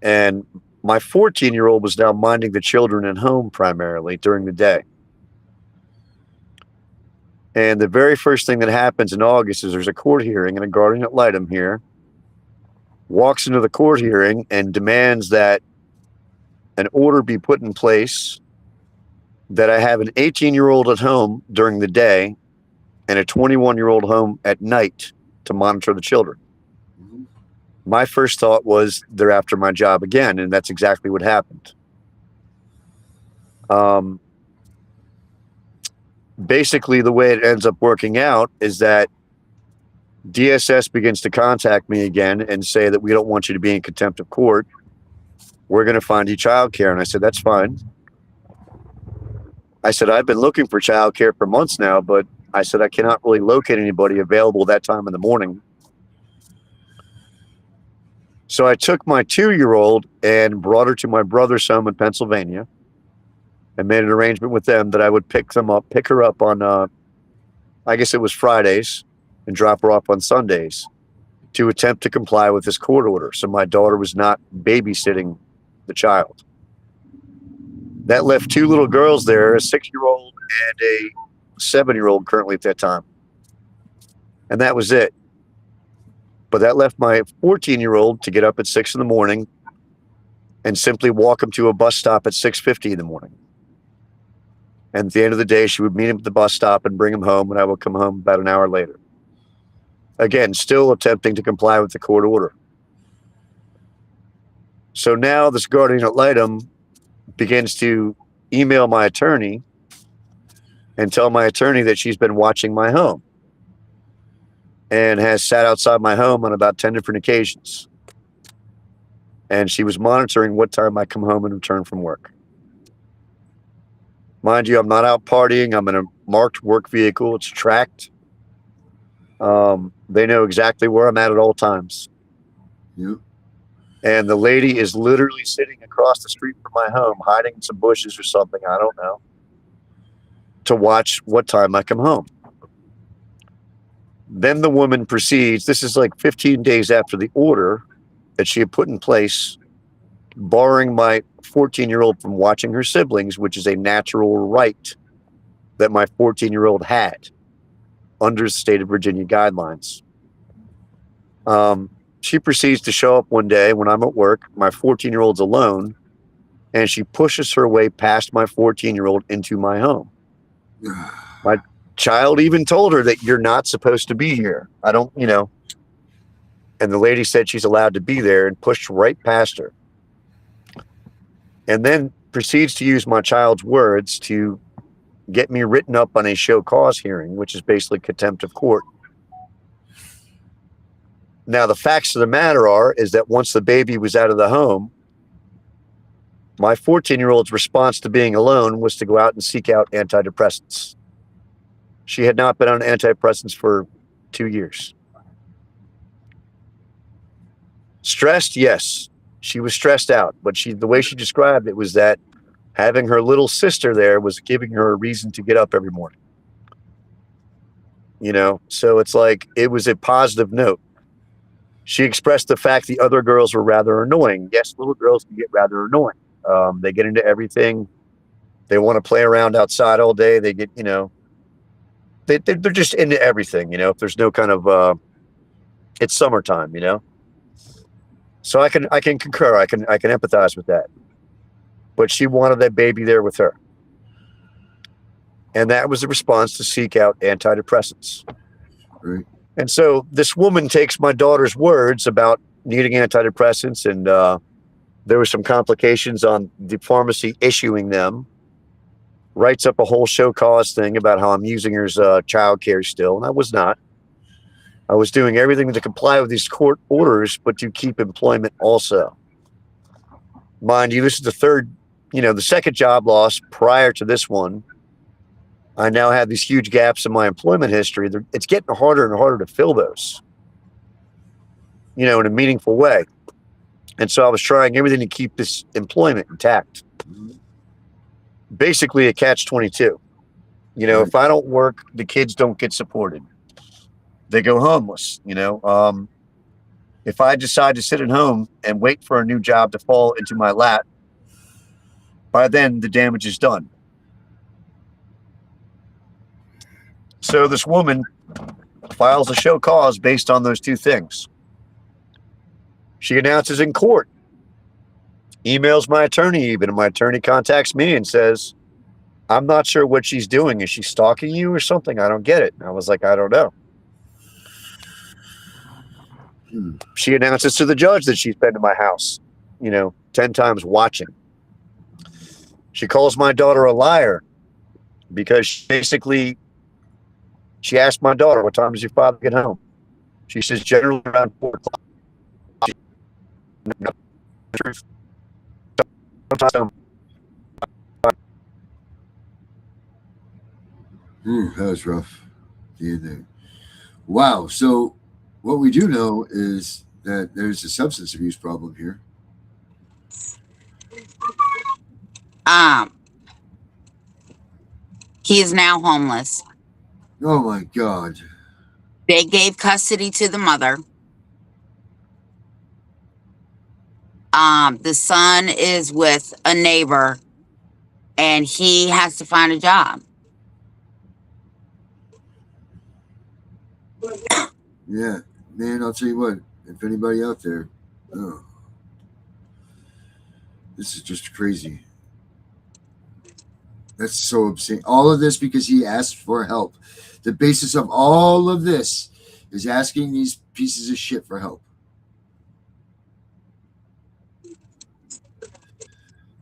And my 14-year-old was now minding the children at home primarily during the day. And the very first thing that happens in August is there's a court hearing, and a guardian ad litem here walks into the court hearing and demands that an order be put in place that I have an 18-year-old at home during the day and a 21-year-old home at night to monitor the children. My first thought was they're after my job again, and that's exactly what happened. Basically, the way it ends up working out is that DSS begins to contact me again and say that we don't want you to be in contempt of court. We're going to find you childcare. And I said, that's fine. I said, I've been looking for childcare for months now, but I said, I cannot really locate anybody available that time in the morning. So I took my 2-year-old and brought her to my brother's home in Pennsylvania and made an arrangement with them that I would pick her up on, I guess it was Fridays, and drop her off on Sundays to attempt to comply with this court order. So my daughter was not babysitting the child. That left 2 little girls there, a 6-year-old and a 7-year-old currently at that time. And that was it. But that left my 14-year-old to get up at 6 in the morning and simply walk him to a bus stop at 6:50 in the morning. And at the end of the day, she would meet him at the bus stop and bring him home, and I would come home about an hour later. Again, still attempting to comply with the court order. So now this guardian ad litem begins to email my attorney and tell my attorney that she's been watching my home and has sat outside my home on about 10 different occasions. And she was monitoring what time I come home and return from work. Mind you, I'm not out partying. I'm in a marked work vehicle. It's tracked. They know exactly where I'm at all times. Yep. And the lady is literally sitting across the street from my home, hiding in some bushes or something, I don't know, to watch what time I come home. Then the woman proceeds, this is like 15 days after the order that she had put in place, barring my 14-year-old from watching her siblings, which is a natural right that my 14-year-old had under state of Virginia guidelines. She proceeds to show up one day when I'm at work. My 14-year-old's alone, and she pushes her way past my 14-year-old into my home. My child even told her that you're not supposed to be here. I don't, you know. And the lady said she's allowed to be there and pushed right past her. And then proceeds to use my child's words to get me written up on a show cause hearing, which is basically contempt of court. Now, the facts of the matter is that once the baby was out of the home, my 14-year-old's response to being alone was to go out and seek out antidepressants. She had not been on antidepressants for 2 years. Stressed, yes. She was stressed out, but the way she described it was that having her little sister there was giving her a reason to get up every morning. You know, so it's like it was a positive note. She expressed the fact the other girls were rather annoying. Yes, little girls can get rather annoying. They get into everything. They want to play around outside all day. They get, you know, they're just into everything. You know, if there's no kind of, it's summertime. You know, so I can concur. I can empathize with that. But she wanted that baby there with her, and that was the response to seek out antidepressants. Right. And so this woman takes my daughter's words about needing antidepressants, and there were some complications on the pharmacy issuing them, writes up a whole show cause thing about how I'm using her as child care still, and I was not. I was doing everything to comply with these court orders, but to keep employment also. Mind you, this is the second job loss prior to this one. I now have these huge gaps in my employment history. It's getting harder and harder to fill those, you know, in a meaningful way. And so I was trying everything to keep this employment intact. Basically a catch-22. You know, if I don't work, the kids don't get supported. They go homeless, you know. If I decide to sit at home and wait for a new job to fall into my lap, by then the damage is done. So this woman files a show cause based on those two things. She announces in court, emails my attorney even, and my attorney contacts me and says, I'm not sure what she's doing. Is she stalking you or something? I don't get it. And I was like, I don't know. She announces to the judge that she's been to my house, you know, 10 times watching. She calls my daughter a liar because she asked my daughter, what time does your father get home? She says, generally around 4 o'clock. That was rough. Wow. So what we do know is that there's a substance abuse problem here. He is now homeless. Oh my God. They gave custody to the mother. The son is with a neighbor, and he has to find a job. Yeah, man, I'll tell you what, if anybody out there, this is just crazy. That's so obscene. All of this because he asked for help. The basis of all of this is asking these pieces of shit for help.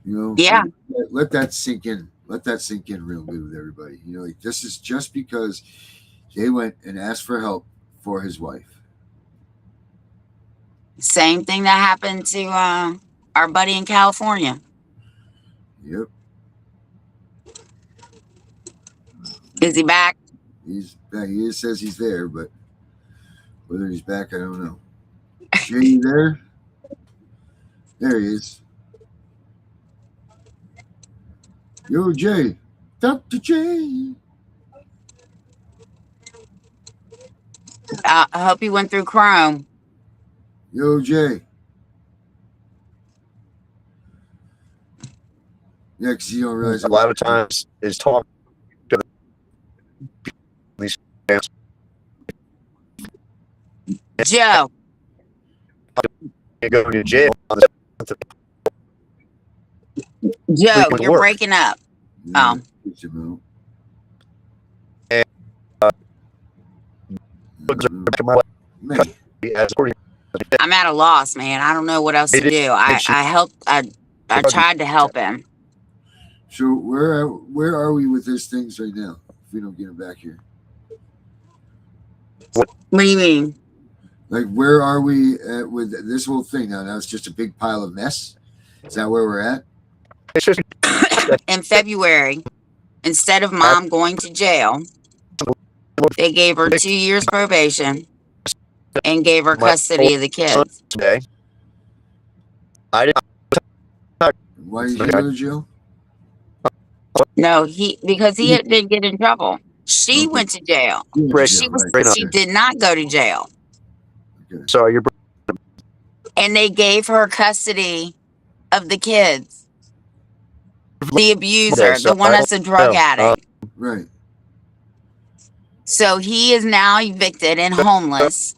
You know? Yeah. Let that sink in. Let that sink in real good with everybody. You know, like this is just because they went and asked for help for his wife. Same thing that happened to our buddy in California. Yep. Is he back? He's back. He says he's there, but whether he's back, I don't know. Jay, you there? There he is. Yo, Jay. Dr. J. I hope he went through Chrome. Yo, Jay. Yeah, because you don't realize a lot of times is talk to these fans. Joe. You go to jail. Joe, you're breaking up. Yeah, And, I'm at a loss, man. I don't know what else to do. I tried to help him. So where are we with these things right now? If we don't get him back here, what do you mean? Like, where are we at with this whole thing now? Now it's just a big pile of mess. Is that where we're at? In February, instead of mom going to jail, they gave her 2 years probation and gave her custody of the kids. Today, I didn't. Why did you go to jail? No, because he didn't get in trouble. She Okay. went to jail. You went to jail, right? She did not go to jail. Okay. So you're And they gave her custody of the kids. The abuser, so the one that's a drug addict. Right. So he is now evicted and homeless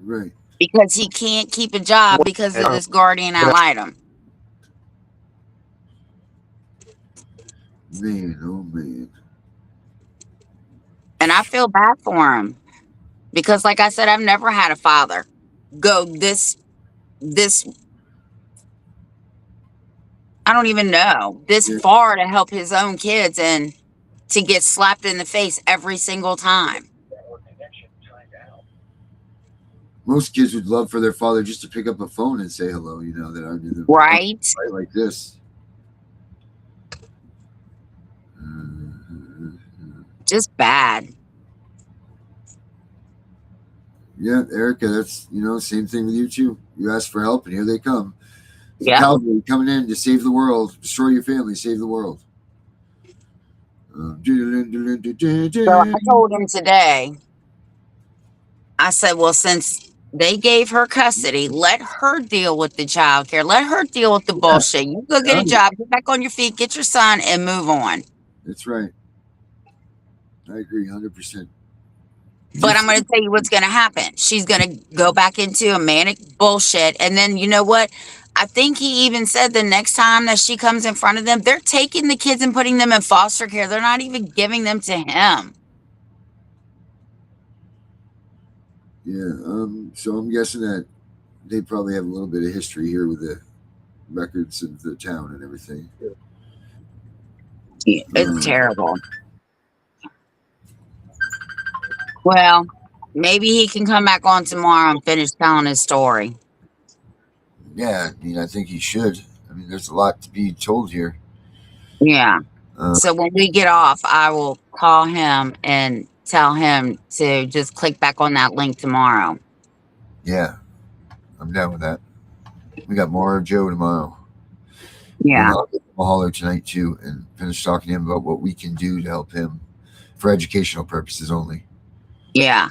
Right. because he can't keep a job because of this guardian ad litem. Man, oh man. And I feel bad for him because, like I said, I've never had a father go this, I don't even know, this Yeah. far to help his own kids and to get slapped in the face every single time. Most kids would love for their father just to pick up a phone and say hello, you know, that I knew them. Right? Right, like this. Just bad. Yeah, Erica, that's, you know, same thing with you too. You ask for help and here they come. It's Yeah. Calvary coming in to save the world, destroy your family, save the world. So I told him today, I said, well, since they gave her custody, let her deal with the child care. Let her deal with the bullshit. You go get a job, get back on your feet, get your son, and move on. That's right. I agree 100%. But I'm going to tell you what's going to happen. She's going to go back into a manic bullshit. And then, you know what? I think he even said the next time that she comes in front of them, they're taking the kids and putting them in foster care. They're not even giving them to him. Yeah, so I'm guessing that they probably have a little bit of history here with the records of the town and everything. It's terrible. Well, maybe he can come back on tomorrow and finish telling his story. Yeah, I mean, I think he should. I mean, there's a lot to be told here. Yeah. So when we get off, I will call him and tell him to just click back on that link tomorrow. Yeah, I'm down with that. We got more of Joe tomorrow. Yeah. And I'll holler tonight too and finish talking to him about what we can do to help him for educational purposes only. Yeah.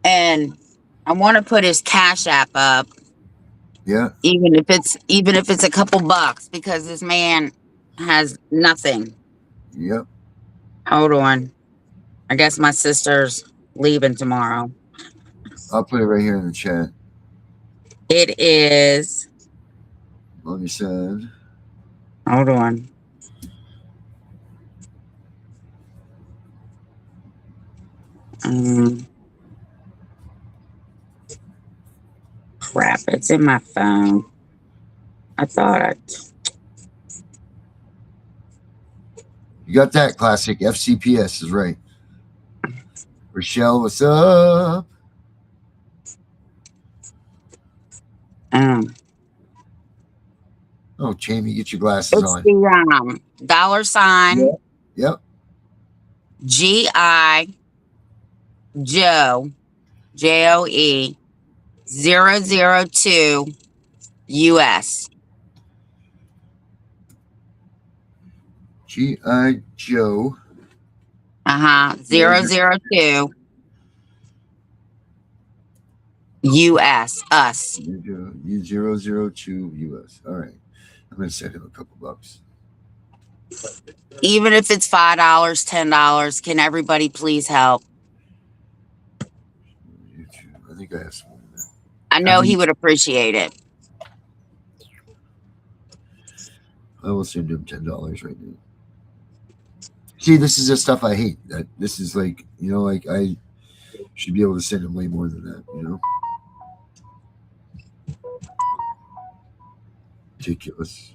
And I want to put his Cash App up. Yeah. Even if it's a couple bucks, because this man has nothing. Yep. Hold on. I guess my sister's leaving tomorrow. I'll put it right here in the chat. It is. On your side. Hold on. Crap, it's in my phone. I thought You got that classic. FCPS is right. Rochelle, what's up? Oh, Jamie, get your glasses it's on. the $, Yep. GI Joe JOE 002 US. G.I. Joe. 002 US. Us. U002 US. All right. I'm going to send him a couple bucks. Even if it's $5, $10, can everybody please help? I think I have some in there. I know he would appreciate it. I will send him $10 right now. See, this is the stuff I hate. That this is like, you know, like I should be able to send him way more than that, you know? Ridiculous.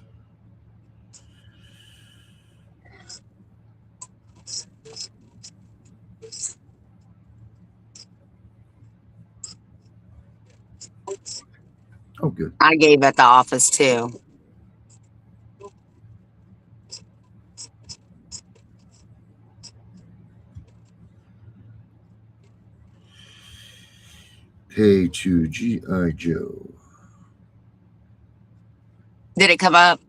Oh, good. I gave at the office too. Pay to G.I. Joe. Did it come up?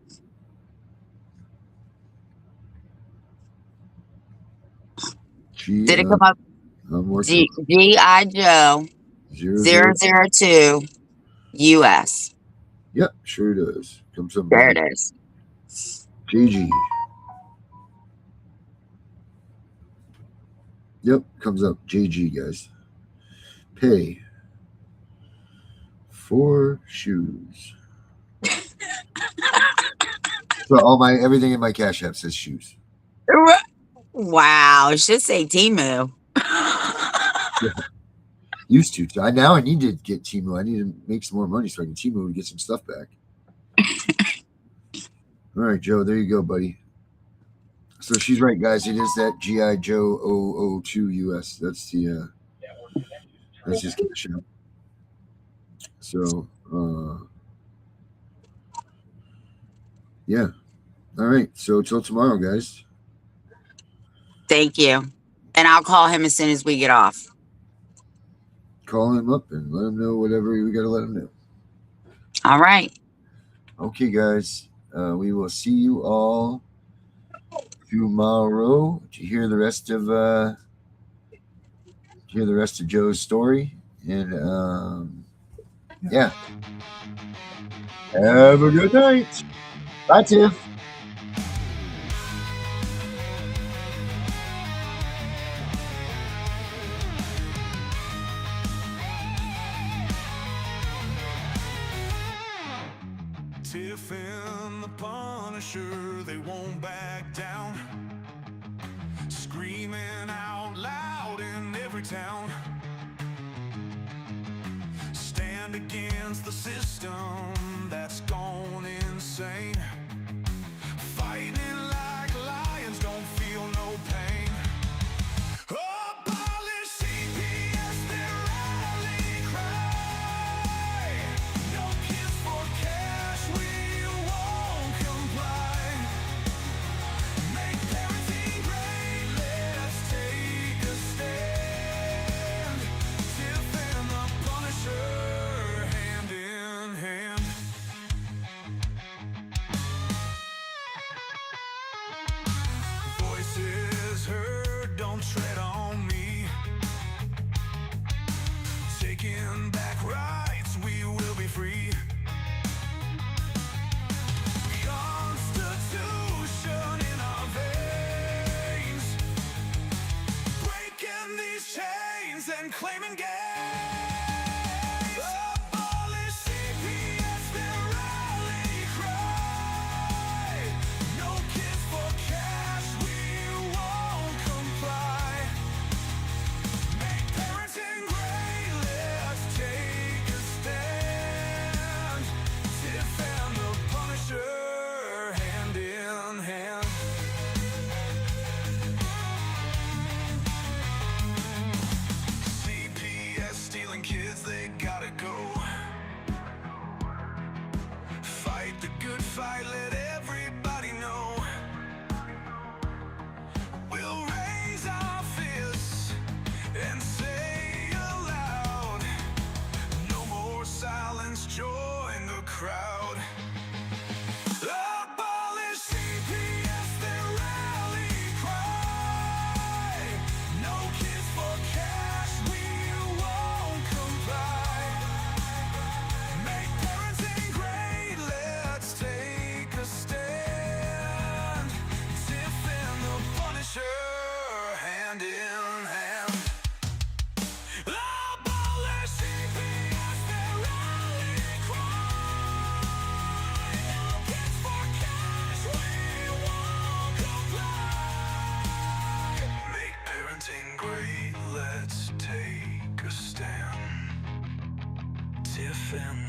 Did it come up? I'm working on G.I. Joe zero. 002 US. Yep, sure does. Comes up There it is. GG. Yep, comes up JG, guys. Pay for shoes. So everything in my Cash App says shoes. Wow, it should say Timu. Used to. So now I need to get Timu. I need to make some more money so I can Timu and get some stuff back. All right, Joe. There you go, buddy. So she's right, guys. It is that G.I. Joe 002 US. That's the that's his Cash App. So yeah. All right. So till tomorrow, guys. Thank you. And I'll call him as soon as we get off. Call him up and let him know whatever we got to let him know. All right. Okay, guys. We will see you all tomorrow to hear the rest of Joe's story. And yeah. Have a good night. Bye, Tiff. Tiff and the Punisher, they won't back down. Screaming out loud in every town. Stand against the system that's gone insane. Fighting like lions, don't feel no pain. Abolish CPS, their rally cry. No kids for cash, we won't comply. Make parenting great, let's take a stand. Tiff and the Punisher, hand in hand. Voices heard, don't tread on me. Taking back rights, we will be free. Constitution in our veins, breaking these chains and claiming gains. Abolish CPS, their rally cry. No kids for cash, we won't comply. Make parenting great, let's take a stand. Tiff and the Punisher, hand in hand. CPS stealing kids, they gotta go. Fight the good fight, let everybody know. We'll raise our fists and say aloud, no more silence, join the crowd. Abolish CPS, their rally cry. No kids for cash, we won't comply. Make parenting great, let's take a stand. Tiff and the Punisher, hand in hand. Abolish CPS, their rally cry. No kids for cash, we won't comply. Make parenting great, let's take a stand. Tiff and